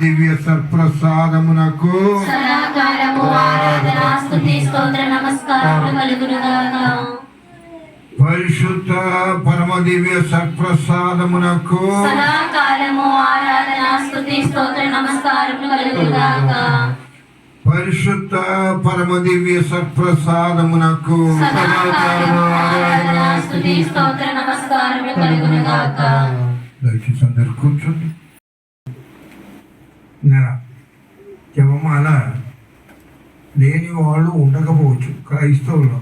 దివ్య సత్ప్రసాదమునకు సదాకాలము ఆరాధన స్తుతి స్తోత్ర నమస్కారములు కలుగునుగాక. పరిశుద్ధ పరమ దివ్య సత్ప్రసాదమునకు సదాకాలము ఆరాధన స్తుతి స్తోత్ర నమస్కారములు కలుగునుగాక. పరిశుద్ధ పరమ దివ్య సత్ప్రసాదమునకు సదాకాలము ఆరాధన స్తుతి స్తోత్ర నమస్కారములు కలుగునుగాక. దయచేసి అందరు కూర్చోండి. జపమాల లేని వాళ్ళు ఉండకపోవచ్చు క్రైస్తవుల్లో,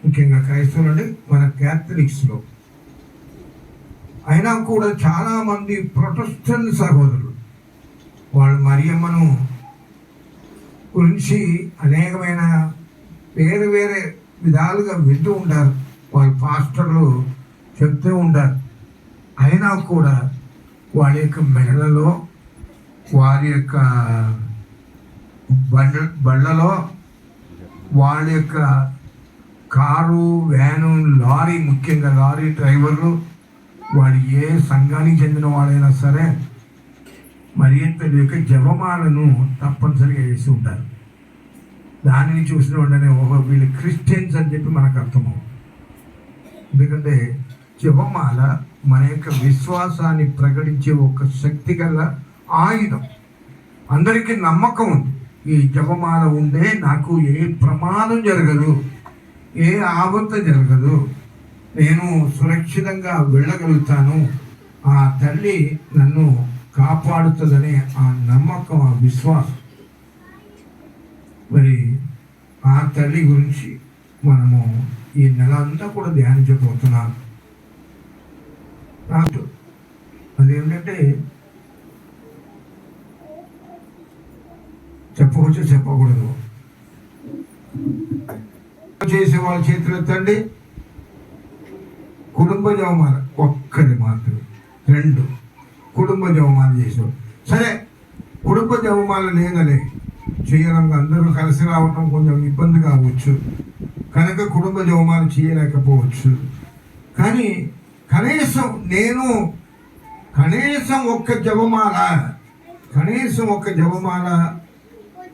ముఖ్యంగా క్రైస్తవులు అంటే మన క్యాథలిక్స్లో. అయినా కూడా చాలామంది ప్రొటెస్టెంట్ సహోదరులు వాళ్ళు మరియమ్మను గురించి అనేకమైన వేరే వేరే విధాలుగా వింటూ ఉంటారు. వాళ్ళ పాస్టర్లు చెప్తూ ఉంటారు. అయినా కూడా వాళ్ళ యొక్క మెడలలో, వారి యొక్క బళ్ళలో, వాళ్ళ యొక్క కారు, వ్యాను, లారీ, ముఖ్యంగా లారీ డ్రైవర్లు, వాడు ఏ సంఘానికి చెందిన వాడైనా సరే మరియ తల్లి యొక్క జపమాలను తప్పనిసరిగా వేసి ఉంటారు. దానిని చూసిన వెంటనే ఓహో వీళ్ళు క్రిస్టియన్స్ అని చెప్పి మనకు అర్థమవుతుంది. ఎందుకంటే జపమాల మన యొక్క విశ్వాసాన్ని ప్రకటించే ఒక శక్తి గల ఆయుధం. అందరికీ నమ్మకం ఉంది, ఈ జపమాల ఉండే నాకు ఏ ప్రమాదం జరగదు, ఏ ఆపద జరగదు, నేను సురక్షితంగా వెళ్ళగలుగుతాను, ఆ తల్లి నన్ను కాపాడుతుందనే ఆ నమ్మకం, ఆ విశ్వాసం. మరి ఆ తల్లి గురించి మనము ఈ నెల అంతా కూడా ధ్యానించబోతున్నాం. అదేంటంటే చెప్పవచ్చు చెప్పకూడదు. చేసే వాళ్ళ చేతులు ఎత్తండి. కుటుంబ జవమాల ఒక్కటి మాత్రమే. 2 కుటుంబ జవమాల చేసేవాడు. సరే, కుటుంబ జవమాల లేదలే, చేయడం అందరూ కలిసి రావటం కొంచెం ఇబ్బంది కావచ్చు కనుక కుటుంబ జవమాల చేయలేకపోవచ్చు. కానీ కనీసం ఒక్క జవమాల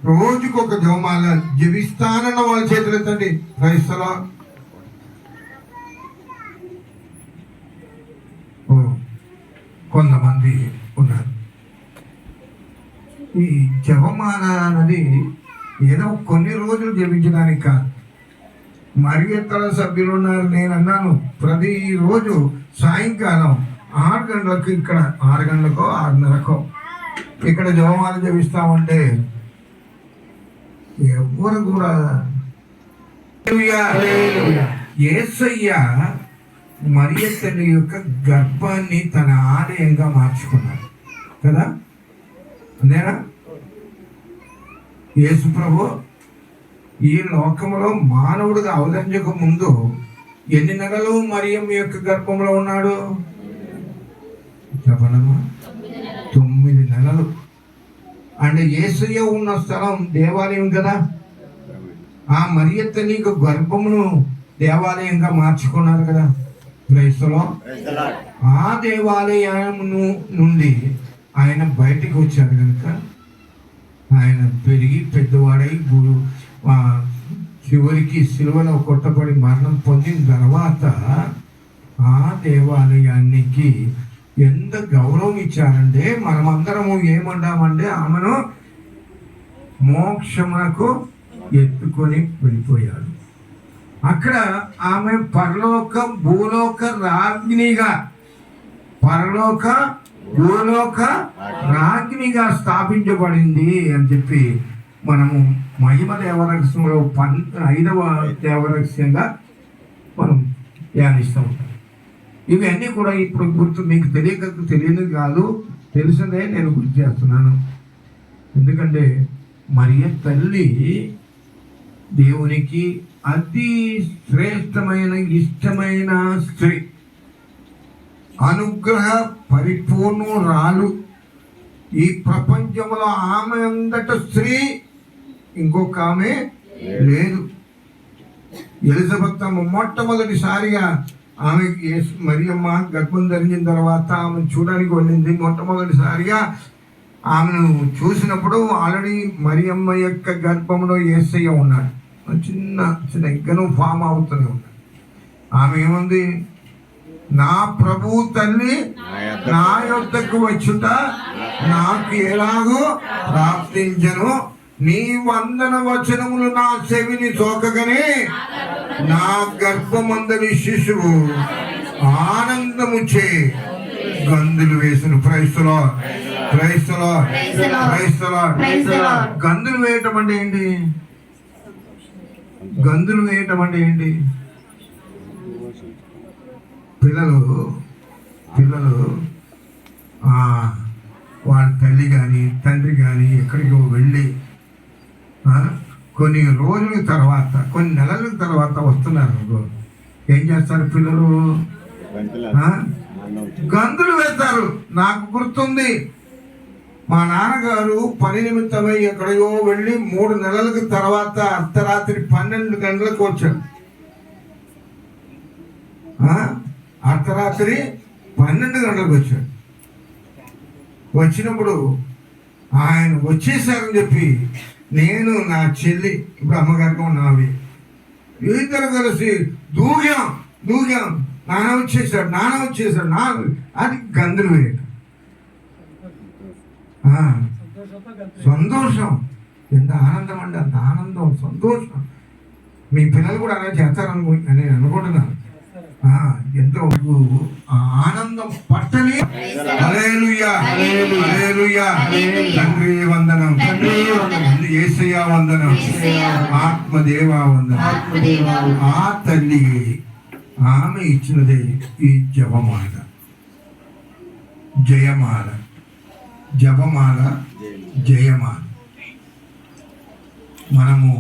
రోజుకొక జవమాల జపిస్తానన్న వాళ్ళ చేతులు ఎత్తండి. క్రైస్తలో కొంతమంది ఉన్నారు. ఈ జపమాల అన్నది ఏదో కొన్ని రోజులు జపించడానికి కాదు. మరి ఇతర సభ్యులు ఉన్నారు. నేను అన్నాను, ప్రతిరోజు సాయంకాలం 6 గంటలకు, ఇక్కడ 6 గంటలకో 6:30కో ఇక్కడ జపమాల జపిస్తామంటే ఎవరు కూడా యేసయ్య మరియ తల్లి యొక్క గర్భాన్ని తన ఆలయంగా మార్చుకున్నాడు కదా. అంతేనా? యేసు ప్రభు ఈ లోకంలో మానవుడిగా అవతరించక ముందు ఎన్ని నెలలు మరియం యొక్క గర్భంలో ఉన్నాడు చెప్పనమ్మా? 9 నెలలు. అంటే యేసయ్య ఉన్న స్థలం దేవాలయం కదా. ఆ మరియ తల్లి యొక్క గర్భమును దేవాలయంగా మార్చుకున్నారు కదా. క్రైస్తలో ఆ దేవాలయం నుండి ఆయన బయటికి వచ్చారు కనుక ఆయన పెరిగి పెద్దవాడై చివరికి సిలువలో కొట్టబడి మరణం పొందిన తర్వాత ఆ దేవాలయానికి ఎంత గౌరవం ఇచ్చారంటే మనమందరము ఏమంటామంటే ఆమెను మోక్షమునకు ఎత్తుకొని వెళ్ళిపోయాడు. అక్కడ ఆమె పరలోక భూలోక రాజ్ఞిగా స్థాపించబడింది అని చెప్పి మనము మహిమ దేవరహస్యంలో 5వ దేవరహస్యంగా మనం ధ్యానిస్తూ ఉంటాం. ఇవన్నీ కూడా ఇప్పుడు గుర్తు మీకు తెలియదు కాదు, తెలిసిందే నేను గుర్తు చేస్తున్నాను. ఎందుకంటే మరియ తల్లి దేవునికి అతి శ్రేష్టమైన ఇష్టమైన స్త్రీ, అనుగ్రహ పరిపూర్ణురాలు. ఈ ప్రపంచంలో ఆమె అంతట స్త్రీ ఇంకొక ఆమె లేదు. ఎలిజబెత్ మొట్టమొదటిసారిగా ఆమెకి మరియమ్మ గర్భం ధరించిన తర్వాత ఆమెను చూడడానికి వెళ్ళింది. మొట్టమొదటిసారిగా ఆమెను చూసినప్పుడు ఆల్రెడీ మరియమ్మ యొక్క గర్భంలో యేసయ్య ఉన్నాడు. చిన్న ఇంకనూ ఫామ్ అవుతూనే ఉన్నాడు. ఆమె ఏముంది, నా ప్రభు తల్లి నా యొద్దకు వచ్చుట నాకు ఎలాగో ప్రాప్తించను, నీ వందన వచనములు నా చెవిని సోకగానే నా గర్భమందని శిశువు ఆనందముచే గందులు వేసిన. క్రైస్తలో గందులు వేయటం అంటే ఏంటి? గందులు వేయటం అంటే ఏంటి? పిల్లలు వాళ్ళ తల్లి కానీ తండ్రి కానీ ఎక్కడికో వెళ్ళి కొన్ని రోజుల తర్వాత, కొన్ని నెలల తర్వాత వస్తున్నారు. ఏం చేస్తారు పిల్లలు? ఆ? గంతులు వేస్తారు. నాకు గుర్తుంది, మా నాన్నగారు పని నిమిత్తమై ఎక్కడయో వెళ్ళి 3 నెలలకు తర్వాత అర్ధరాత్రి 12 గంటలకు వచ్చాడు. అర్ధరాత్రి 12 గంటలకు వచ్చాడు. వచ్చినప్పుడు ఆయన వచ్చేసారని చెప్పి నేను, నా చెల్లి, ఇప్పుడు అమ్మగారికి ఉన్నావి, ఇద్దరు కలిసి దూగాం నాన్న వచ్చేసాడు అది గందులు వేయటం. సంతోషం, ఎంత ఆనందం అండి, అంత ఆనందం, సంతోషం. మీ పిల్లలు కూడా అలా చేస్తారని నేను అనుకుంటున్నాను. ఎంతో ఆనందం పట్టని. హల్లెలూయా, హల్లెలూయా. తండ్రి వందనం, యేసయ్య వందనం, ఆత్మదేవ వందనం. ఆ తల్లి ఆమె ఇచ్చినదే ఈ జపమాల, జయమాల, జపమాల, జయమాల. మనము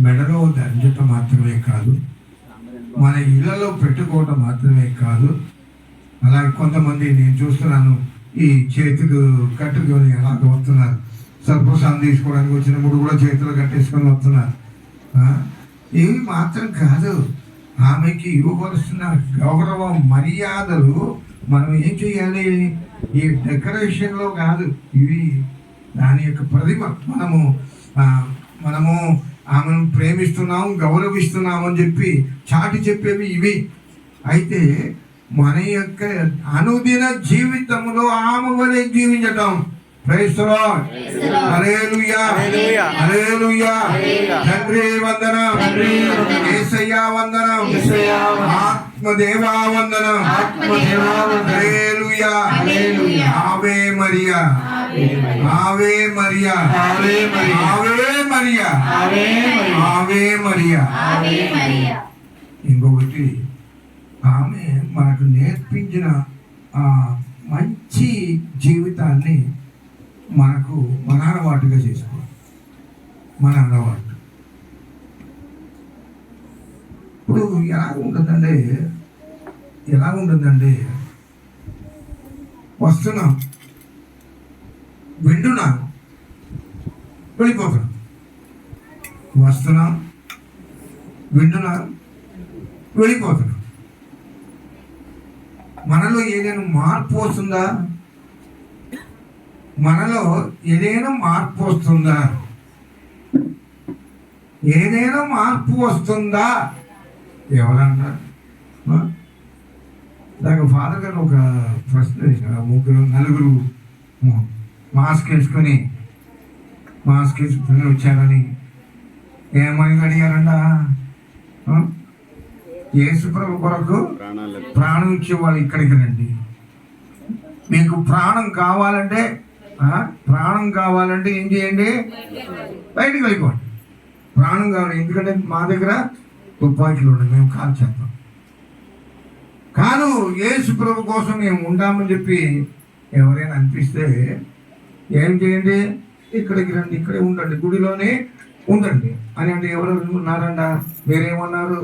మెడలో ధరించటం మాత్రమే కాదు, మన ఇళ్లలో పెట్టుకోవటం మాత్రమే కాదు. అలాగే కొంతమంది నేను చూస్తున్నాను, ఈ చేతులు కట్టుకొని అలాగ వస్తున్నారు. సర్పసాన్ని తీసుకోవడానికి వచ్చినప్పుడు కూడా చేతులు కట్టేసుకొని వస్తున్నారు. ఇవి మాత్రం కాదు, ఆమెకి ఇవ్వవలసిన గౌరవ మర్యాదలు మనం ఏం చేయాలి? ఈ డెకరేషన్లో కాదు, ఇవి దాని యొక్క ప్రతిమ. మనము ఆమెను ప్రేమిస్తున్నాము, గౌరవిస్తున్నాము అని చెప్పి చాటి చెప్పేవి ఇవి. అయితే మన యొక్క అనుదిన జీవితంలో ఆమె వలె జీవించటం. ప్రైజ్ ది లార్డ్, హల్లెలూయా, హల్లెలూయా. తండ్రి వందనం, యేసయ్య వందనం, ఆత్మదేవా వందనం, హల్లెలూయా. ఆవే మరియా, ఆవే మరియా, ఆవే మరియా, ఆవే మరియా. ఇంకొకటి, ఆమె మనకు నేర్పించిన ఆ మంచి జీవితాన్ని మన అలవాటుగా చేసుకోవాలి. మన అలవాటు ఇప్పుడు ఎలా ఉంటుందండి? వస్తున్నాం, వింటున్నాం, వెళ్ళిపోతున్నాం. వస్తున్నాం, వింటున్నాం, వెళ్ళిపోతున్నాం. మనలో ఏదైనా మార్పు వస్తుందా? మనలో ఏదైనా మార్పు వస్తుందా? ఏదైనా మార్పు వస్తుందా? ఎవరన్నారు? దాకా ఫాదర్ గారు ఒక ప్రశ్న వేశారు. 3-4 మాస్క్ వేసుకొని వచ్చారని ఏమని అడిగారంట? యేసుప్రభు కొరకు ప్రాణం ఇచ్చే వాళ్ళు ఇక్కడికి రండి. మీకు ప్రాణం కావాలంటే ఏం చేయండి? బయటికి వెళ్ళిపోండి. ప్రాణం కావాలి. ఎందుకంటే మా దగ్గర తుపాకీలు ఉన్నాయి, మేము కాల్చేస్తాం. కాదు, యేసు ప్రభు కోసం మేము ఉంటామని చెప్పి ఎవరైనా అనిపిస్తే ఏం చేయండి? ఇక్కడికి రండి, ఇక్కడే ఉండండి, గుడిలోనే ఉండండి అని అంటే ఎవరు ఉన్నారంట? మీరేమన్నారు?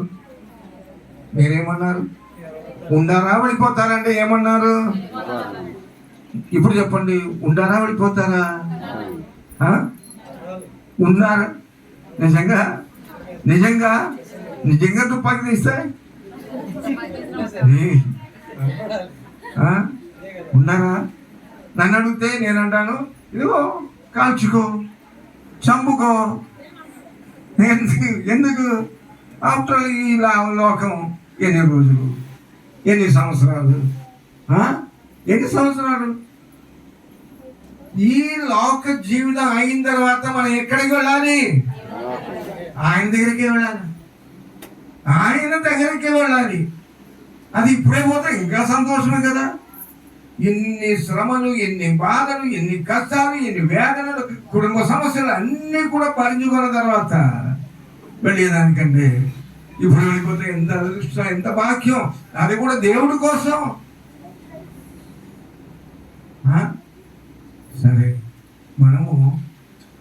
ఉండారా వెళ్ళిపోతారంటే ఏమన్నారు? ఇప్పుడు చెప్పండి, ఉండారా వెళ్ళిపోతారా? ఉన్నారా? నిజంగా తుపాకీ తీస్తే ఉన్నారా? నన్ను అడిగితే నేను అంటాను, ఇదిగో కాల్చుకో, చంపుకో. ఎందుకు? ఆఫ్టర్ ఈ లోకం ఎన్ని రోజులు, ఎన్ని సంవత్సరాలు? ఈ లోక జీవితం అయిన తర్వాత మనం ఎక్కడికి వెళ్ళాలి? ఆయన దగ్గరికి వెళ్ళాలి. అది ఇప్పుడే పోతే ఇంకా సంతోషమే కదా. ఎన్ని శ్రమలు, ఎన్ని బాధలు, ఎన్ని కష్టాలు, ఎన్ని వేదనలు, కుటుంబ సమస్యలు అన్నీ కూడా భరించుకున్న తర్వాత వెళ్ళేదానికంటే ఇప్పుడు వెళ్ళిపోతే ఎంత అదృష్టం, ఎంత భాగ్యం. అది కూడా దేవుడి కోసం. సరే, మనము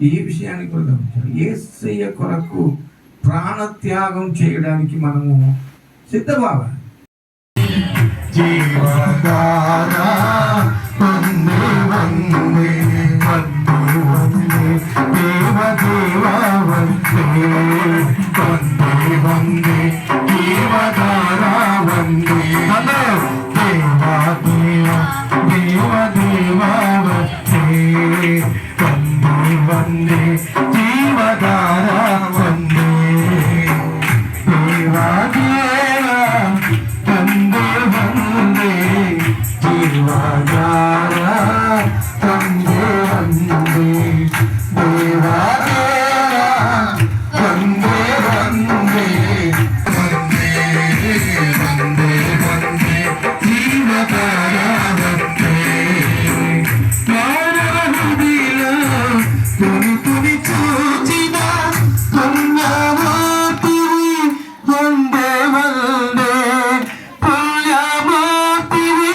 ఈ విషయాన్ని కూడా గమనించాలి. యేసయ్య కొరకు ప్రాణత్యాగం చేయడానికి మనము సిద్ధమవ్వాలి. జీవధార వందే వందే వందే వందే దేవ దేవ వందే వందే వందే జీవధార వందే దేవ దేవ దేవ దేవ వందే వందే వందే జీవధార వందే దేవ దేవ వందే వందే జీవధార వందే వందే దేవ దేవ వందే వందే వందే వందే వందే జీవధార వందే మానవుడిలో తుని తుని చూచిన పుణ్యమూర్తివి వందే వందే పుణ్యమూర్తివి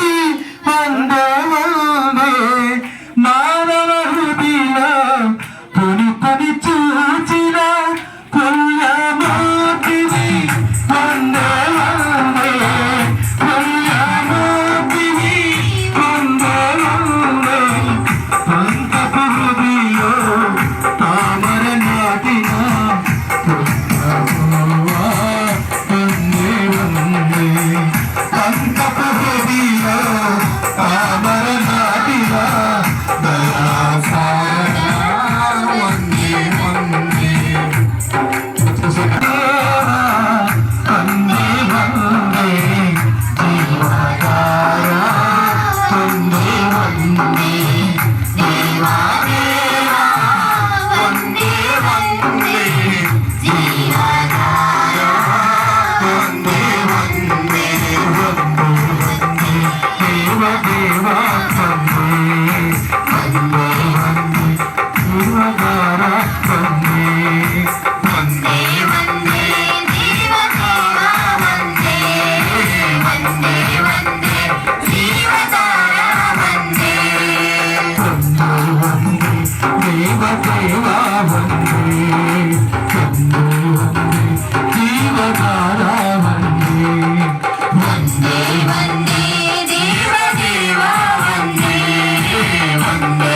వందే వందే మానవుడిలో తుని తుని చూచిన పుణ్యమూర్తివి వందే వందే పుణ్యమూర్తివి వందే వందే అంతఃపురుదిలో తామర నాటిన పుణ్యమూర్తివా వందే వందే అంతఃపురుదిలో తామర నాటిన దయాసాగర వందే వందే వందే వందే జీవధార వందే వందే దేవా దేవా వందే వందే జీవధార వందే వందే వందే వందే దేవ దేవ వందే వందే వందే జీవధార వందే వందే వందే జీవధార వందే వందే వందే జీవధార వందే వందే వందే దేవ దేవ వందే వందే వందే జీవధార వందే వందే వందే దేవ దేవ వందే వందే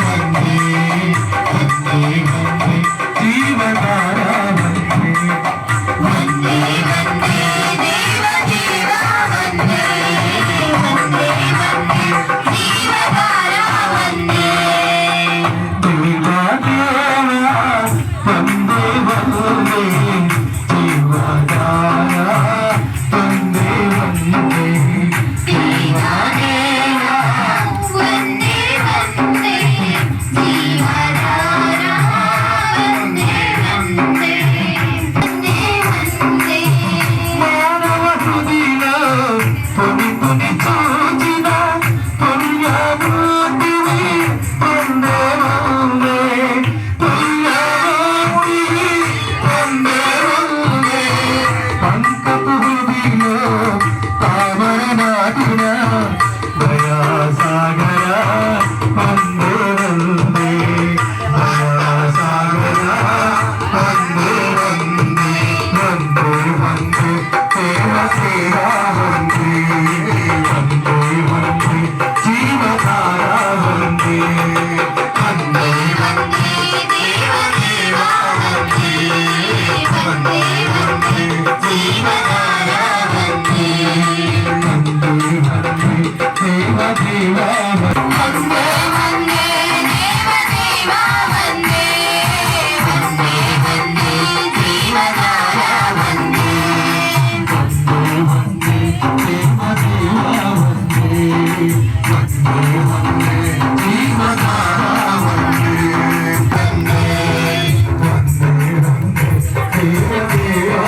వందే వందే వందే జీవధార వందే వందే వందే దేవ దేవ వందే వందే వందే జీవధార వందే దేవ దేవ వందే వందే జీవధార వందే వందే దేవ దేవ వందే వందే జీవధార వందే వందే వందే వందే మానవ హృదయలో పొని పొని చూచిన పుణ్యమూర్తివి వందే వందే పుణ్యమూర్తివి వందే వందే పంకపు హృదయలో తామర నాటిన దయాసాగర వందే వందే దయాసాగర వందే వందే వందే వందే దేవ దేవ వందే వందే వందే జీవధార వందే వందే వందే దేవ దేవ వందే వందే వందే జీవధార వందే వందే వందే దేవ దేవ వందే వందే దేవ దేవ వందే వందే వందే జీవధార వందే వందే వందే దేవ దేవ వందే వందే వందే జీవధార వందే వందే వందే వందే దేవ దేవ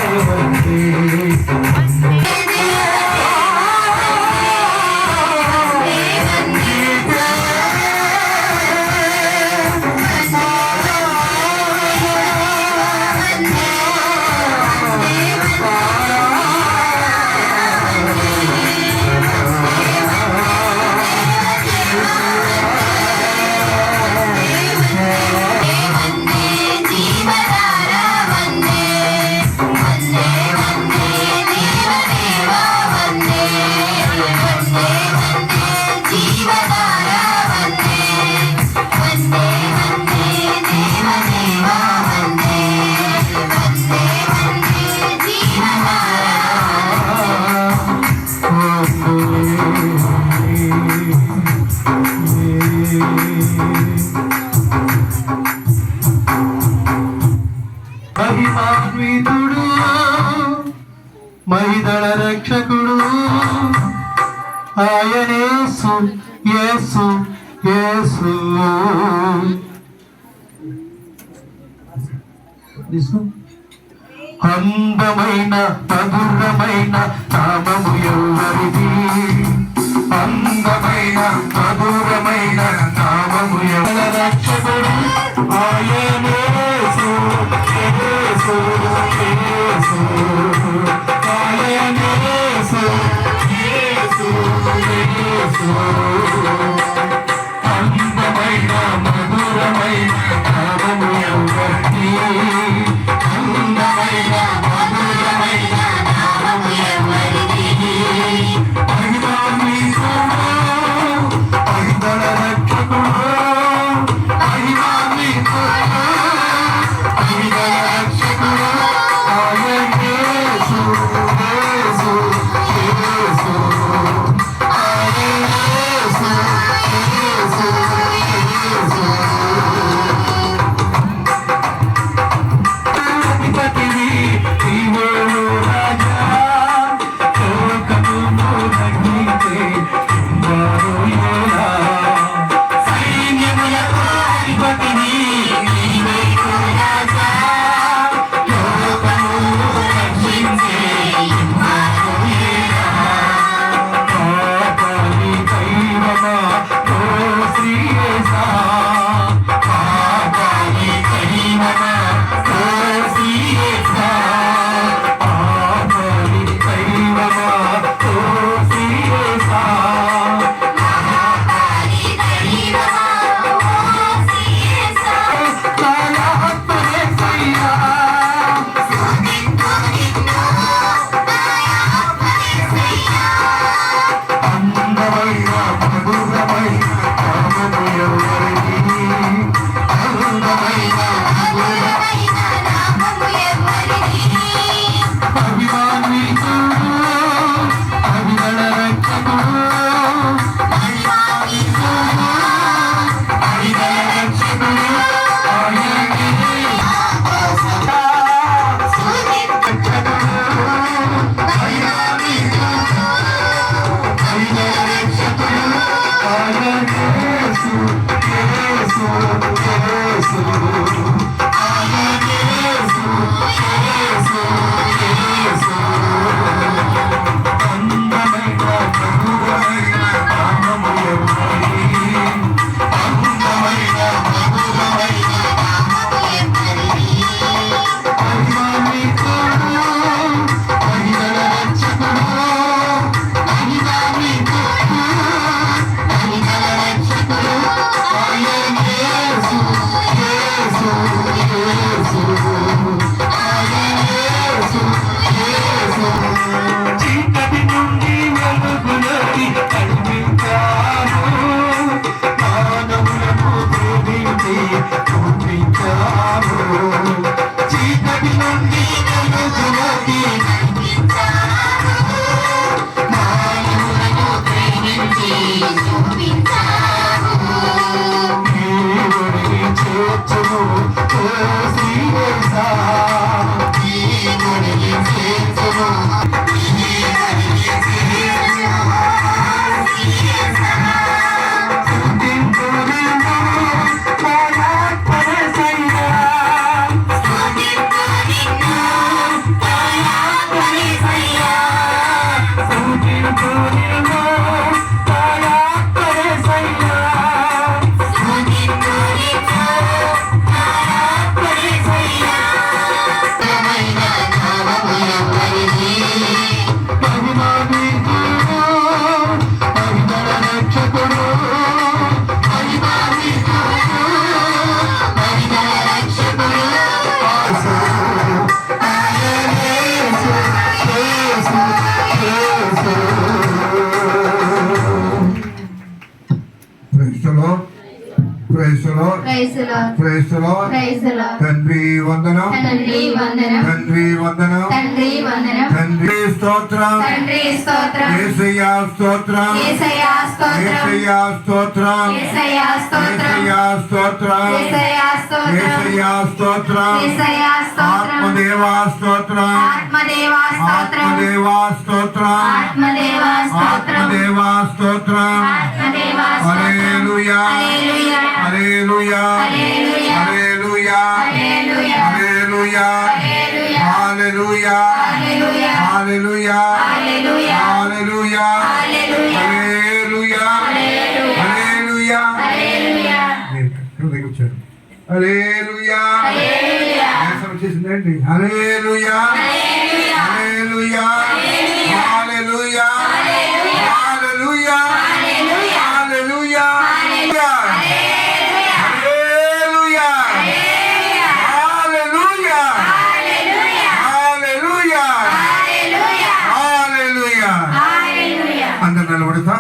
వందే జీవధార వందే వందే వందే దేవ దేవ వందే వందే వందే జీవధార వందే వందే వందే దేవ దేవ వందే వందే వందే జీవధార మహిమాన్వితుడు మహిదళ రక్షకుడు ఆయనేసు యేసు యేసు అందమైన మధురమైన నామము ఎవరిది అందమైన మధురమైన నామము ఎవరి రక్షకుడు ఆయనేసు యేసు యేసు ఆయనేసు యేసు యేసు అందమైన మధురమైన నామము ఎవరిది అందమైన మధురమైన నామము ఎవరిది మహిమాన్వితుడు మహిదళ రక్షకుడు మహిమాన్వితుడు praise lord praise the lord. Praise lord తండ్రి వందనం, తండ్రి వందనం తండ్రి వందనం, తండ్రి వందనం తండ్రి స్తోత్రం, తండ్రి స్తోత్రం యేసయ్యా స్తోత్రం, యేసయ్యా స్తోత్రం యేసయ్యా స్తోత్రం, యేసయ్యా స్తోత్రం యేసయ్యా స్తోత్రం, యేసయ్యా స్తోత్రం యేసయ్యా స్తోత్రం, యేసయ్యా స్తోత్రం ఆత్మదేవా స్తోత్రం, ఆత్మదేవా స్తోత్రం ఆత్మదేవా స్తోత్రం, ఆత్మదేవా స్తోత్రం ఆత్మదేవా స్తోత్రం. ఆత్మదేవా స్తోత్రం హల్లెలూయా, హల్లెలూయా హల్లెలూయా, హల్లెలూయా హల్లెలూయా, హల్లెలూయా హల్లెలూయా, హల్లెలూయా హల్లెలూయా, హల్లెలూయా హల్లెలూయా, హల్లెలూయా హల్లెలూయా, హల్లెలూయా హల్లెలూయా, హల్లెలూయా. హల్లెలూయా హృదయం వచ్చారు. హల్లెలూయా, హల్లెలూయా ఆన్సర్ వచ్చేసిందండి. హల్లెలూయా, హల్లెలూయా హల్లెలూయా, హల్లెలూయా, హల్లెలూయా, హల్లెలూయా హల్లెలూయా, హల్లెలూయా, హల్లెలూయా, హల్లెలూయా, హల్లెలూయా. అందరు నిలబడతా.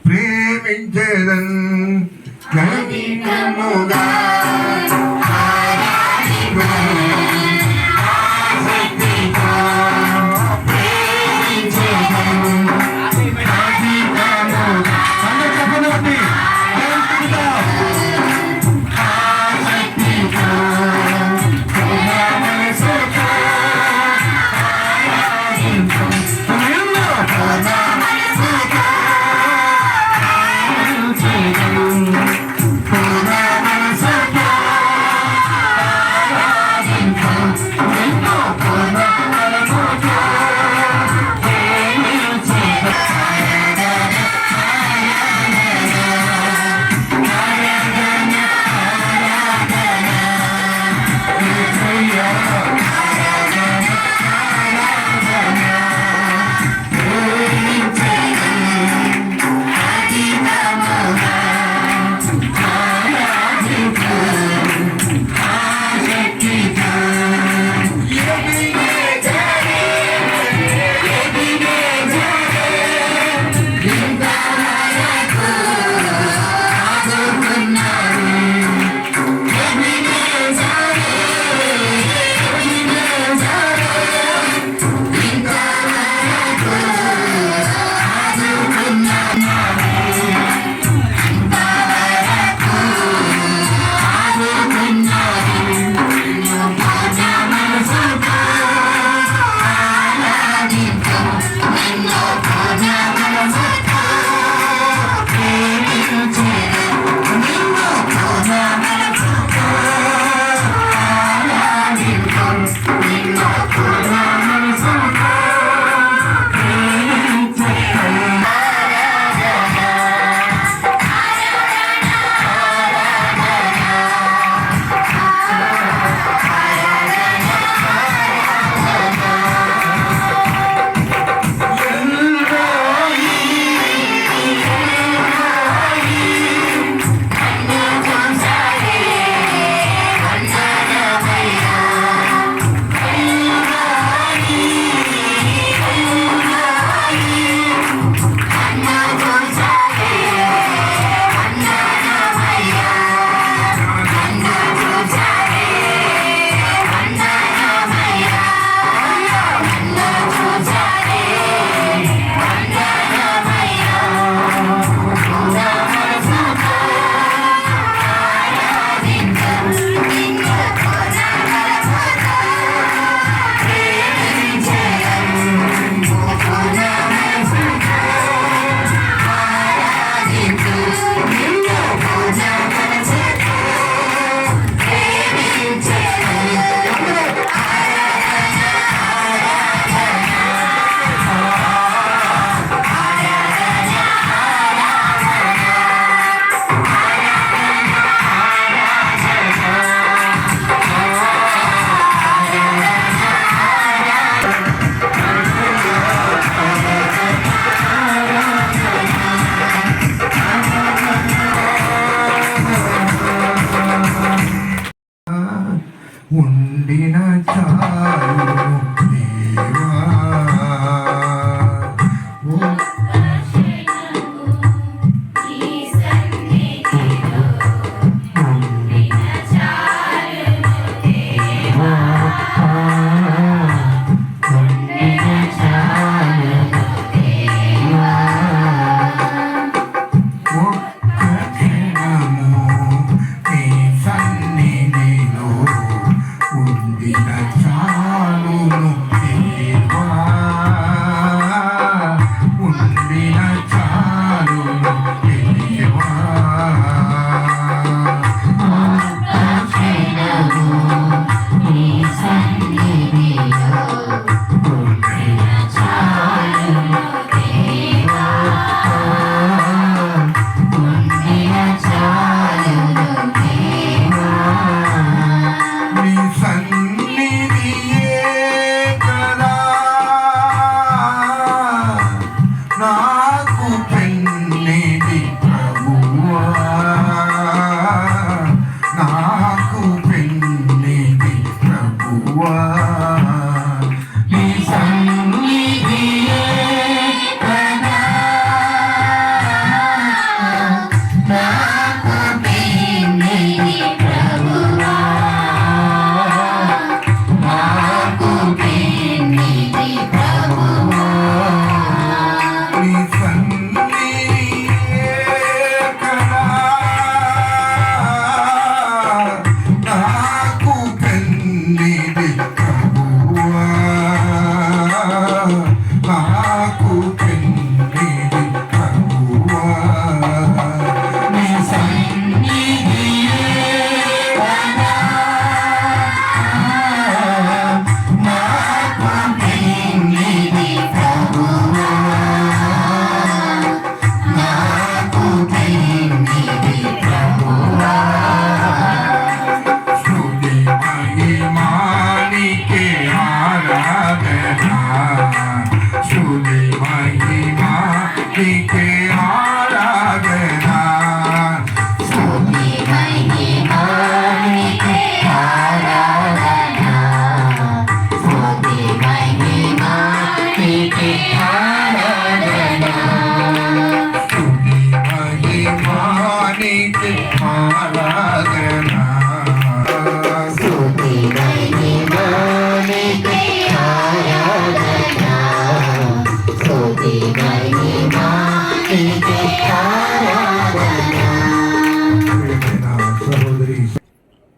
ప్రేమించేదన్ గణనీయముగా ఆరాధించును. ఆసక్తిగా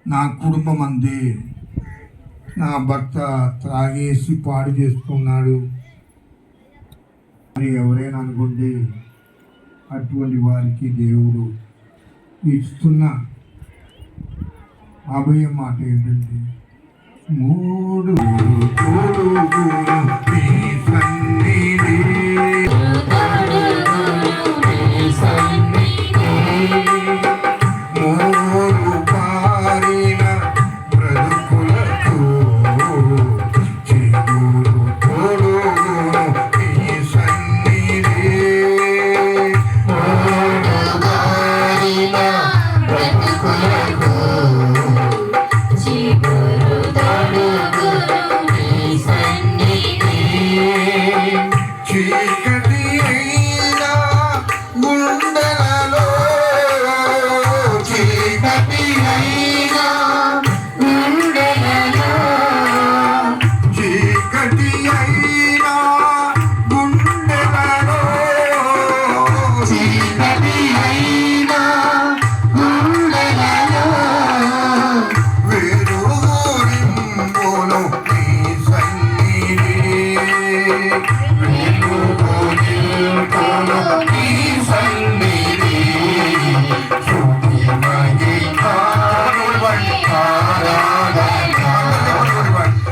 నా కుటుంబం అందే, నా భర్త త్రాగేసి పాడు చేసుకున్నాడు మరి ఎవరైనా అనుకుంటే అటువంటి వారికి దేవుడు ఇస్తున్న అభయ మాట ఏంటంటే మూడు తోడుగును నీ సన్నిధి. మూడు పారిన బ్రతుకులకు చిగురు తోడుగును నీ సన్నిధి. చీకటి అయినా గుండెలలో, చీకటి అయినా చీకటి అయినా గుండెలలో, చీకటి అయినా వెలుగురింపును నీ సన్నిధి. వెలుగురింపును నీ సన్నిధి. స్తుతి మహిమ ఆరాధన.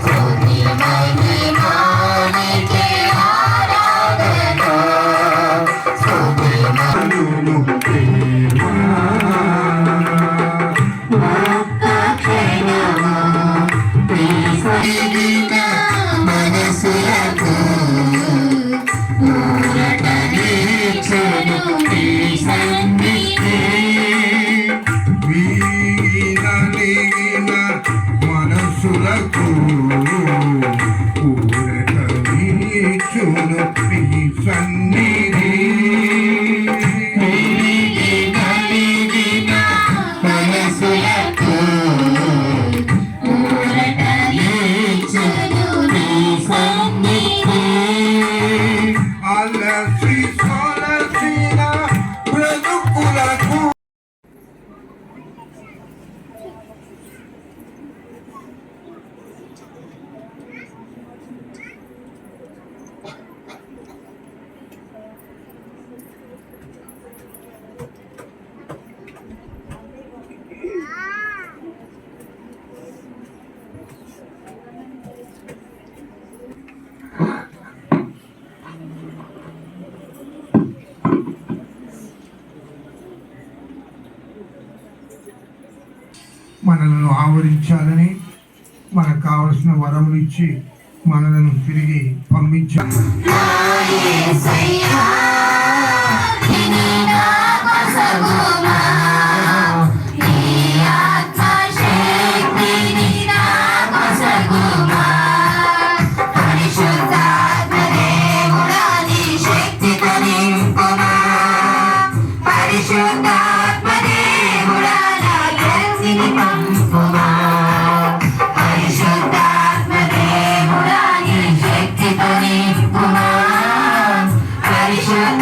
స్తుతి మహిమ నీకే ఆరాధన. స్తుతి మహిమ ప్రేమ మనసులకు వీగిన మనసులకు ఊరటనిచ్చును నీ సన్నిధి. మనసులకు అలసి సొలసిన బ్రతుకులకు మనలను ఆవరించాలని, మనకు కావలసిన వరములు ఇచ్చి మనలను తిరిగి పంపించాలి. పరిశుద్ధ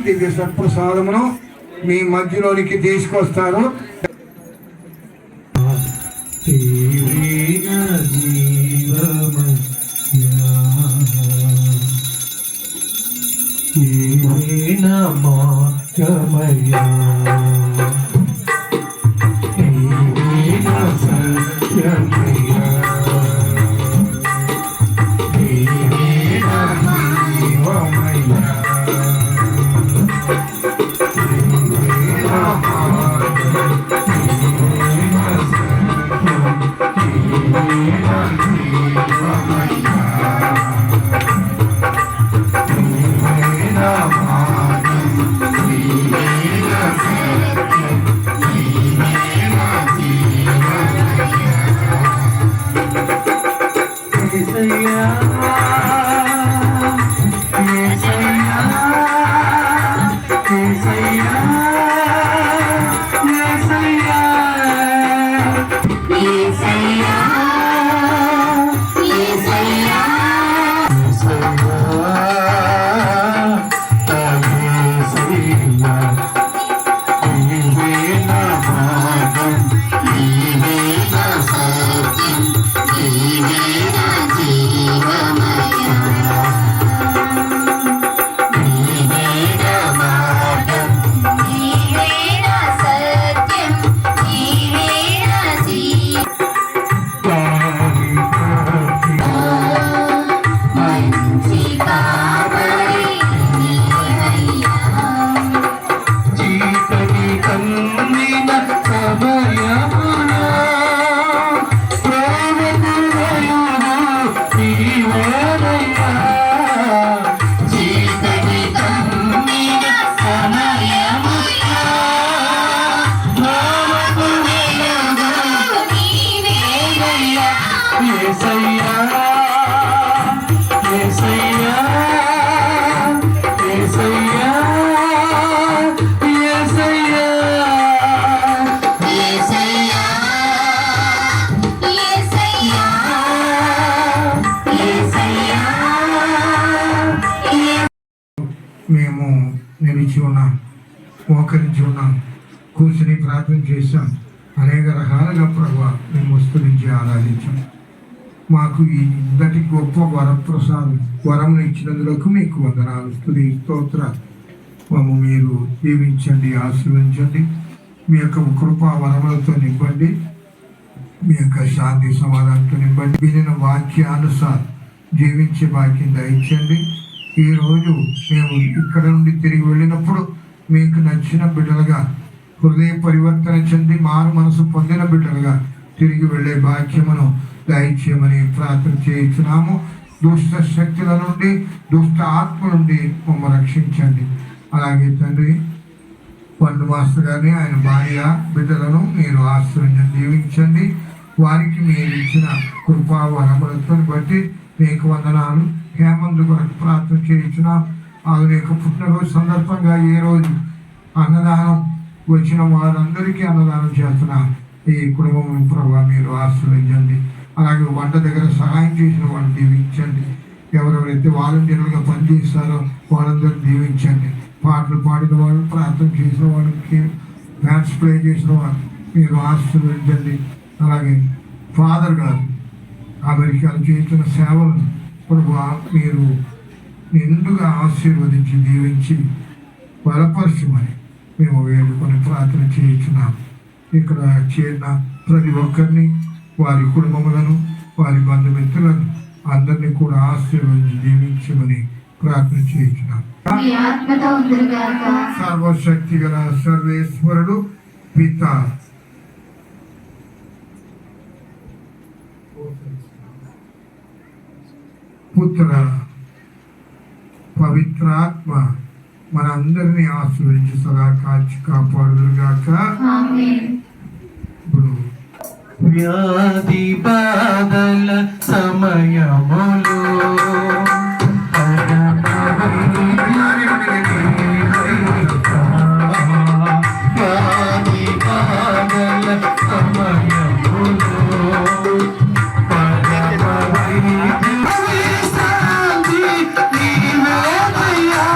దివ్య సత్ప్రసాదమును మీ మధ్యలోనికి తీసుకొస్తారు. మేము నిలిచి ఉన్నాం, మోకరించి ఉన్నాం, కూర్చుని ప్రార్థన చేశాం. అనేక రకాలుగా ప్రభువా మేము స్తుతించి ఆరాధించాం. మాకు ఈ ఇంతటి గొప్ప వరప్రసాదం వరమును ఇచ్చినందులకు మీకు వందనాలు, స్తుతి స్తోత్రాలు. మమ్ము మీరు దీవించండి, ఆశీర్వదించండి. మీ యొక్క కృపా వరములతో నింపండి, మీ యొక్క శాంతి సమాధానంతో నింపండి. వినిన వాక్యానుసారం జీవించే భాగ్యం దయచండి. ఈరోజు మేము ఇక్కడ నుండి తిరిగి వెళ్ళినప్పుడు మీకు నచ్చిన బిడ్డలుగా, హృదయ పరివర్తన చెంది మారు మనసు పొందిన బిడ్డలుగా తిరిగి వెళ్ళే భాగ్యమును దయచేయమని ప్రార్థన చేయించున్నాము. దుష్ట శక్తుల నుండి, దుష్ట ఆత్మ నుండి మమ్మల్ని రక్షించండి. అలాగే తండ్రి, పండు మాస్టర్ గారిని, ఆయన భార్య బిడ్డలను మీరు ఆశ్రయించండి, దీవించండి. వారికి మీరు ఇచ్చిన కృపా వరములతో బట్టి మీకు వందనాలు. హేమంత్ కొరకు ప్రార్థన చేయించున్నాం. ఆయన యొక్క పుట్టినరోజు సందర్భంగా ఏ రోజు అన్నదానం వచ్చిన వారందరికీ అన్నదానం చేస్తున్నాం. ఈ కుటుంబం ప్రభావ మీరు ఆశీర్వదించండి. అలాగే వంట దగ్గర సహాయం చేసిన వాళ్ళని దీవించండి. ఎవరెవరైతే వాలంటీర్లుగా పనిచేస్తారో వాళ్ళందరూ దీవించండి. పాటలు పాడిన వాళ్ళు, ప్రార్థన చేసిన వాళ్ళకి, డ్యాన్స్ ప్లే చేసిన వాళ్ళు మీరు ఆశీర్వదించండి. అలాగే ఫాదర్ గారు అమెరికాలో చేస్తున్న సేవలను ప్రభావ మీరు నిండుగా ఆశీర్వదించి దీవించి బలపరచమని మేము వేడుకొని ప్రార్థన చేయించున్నాం. ఇక్కడ చేరిన ప్రతి ఒక్కరిని, వారి కుటుంబములను, వారి బంధుమిత్రులను అందరినీ కూడా ఆశీర్వదించి దీవించమని ప్రార్థన చేయించున్నాం. సర్వశక్తి గల సర్వేశ్వరుడు పిత, పుత్ర, పవిత్రాత్మ మనందరినీ ఆశీర్వదించి సదా కాచి కాపాడుగాక. ఇప్పుడు వ్యాధి బాధల సమయములో వ్యాధి బాధల సమయములో పరమవిశ్రాంతి నీవేనయ్యా.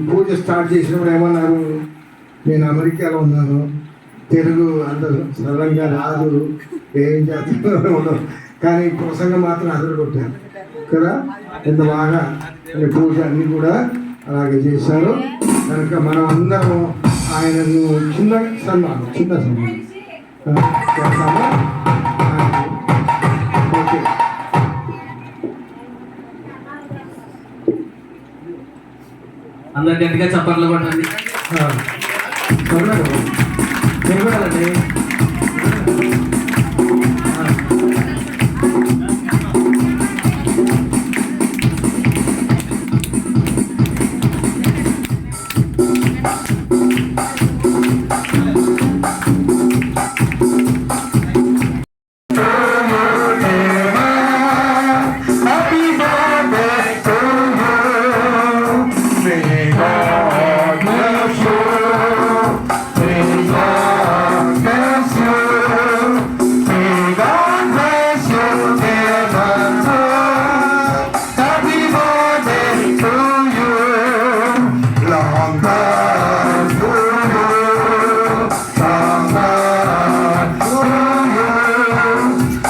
పూజ స్టార్ట్ చేసినప్పుడు ఏమన్నారు, నేను అమెరికాలో ఉన్నాను, తెలుగు అంత సరళంగా రాదు, ఏం చేస్తాను ఉండదు, కానీ ప్రసంగం మాత్రం అదరు కొట్టారు కదా. ఎంత బాగా పూజ అన్నీ కూడా అలాగే చేశారు. కనుక మనం అందరం ఆయనను చిన్న సన్మానం చేస్తామా? ఓకే. అందరు గట్టిగా చప్పట్లు కొట్టండి. తెలియాలండి.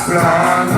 Long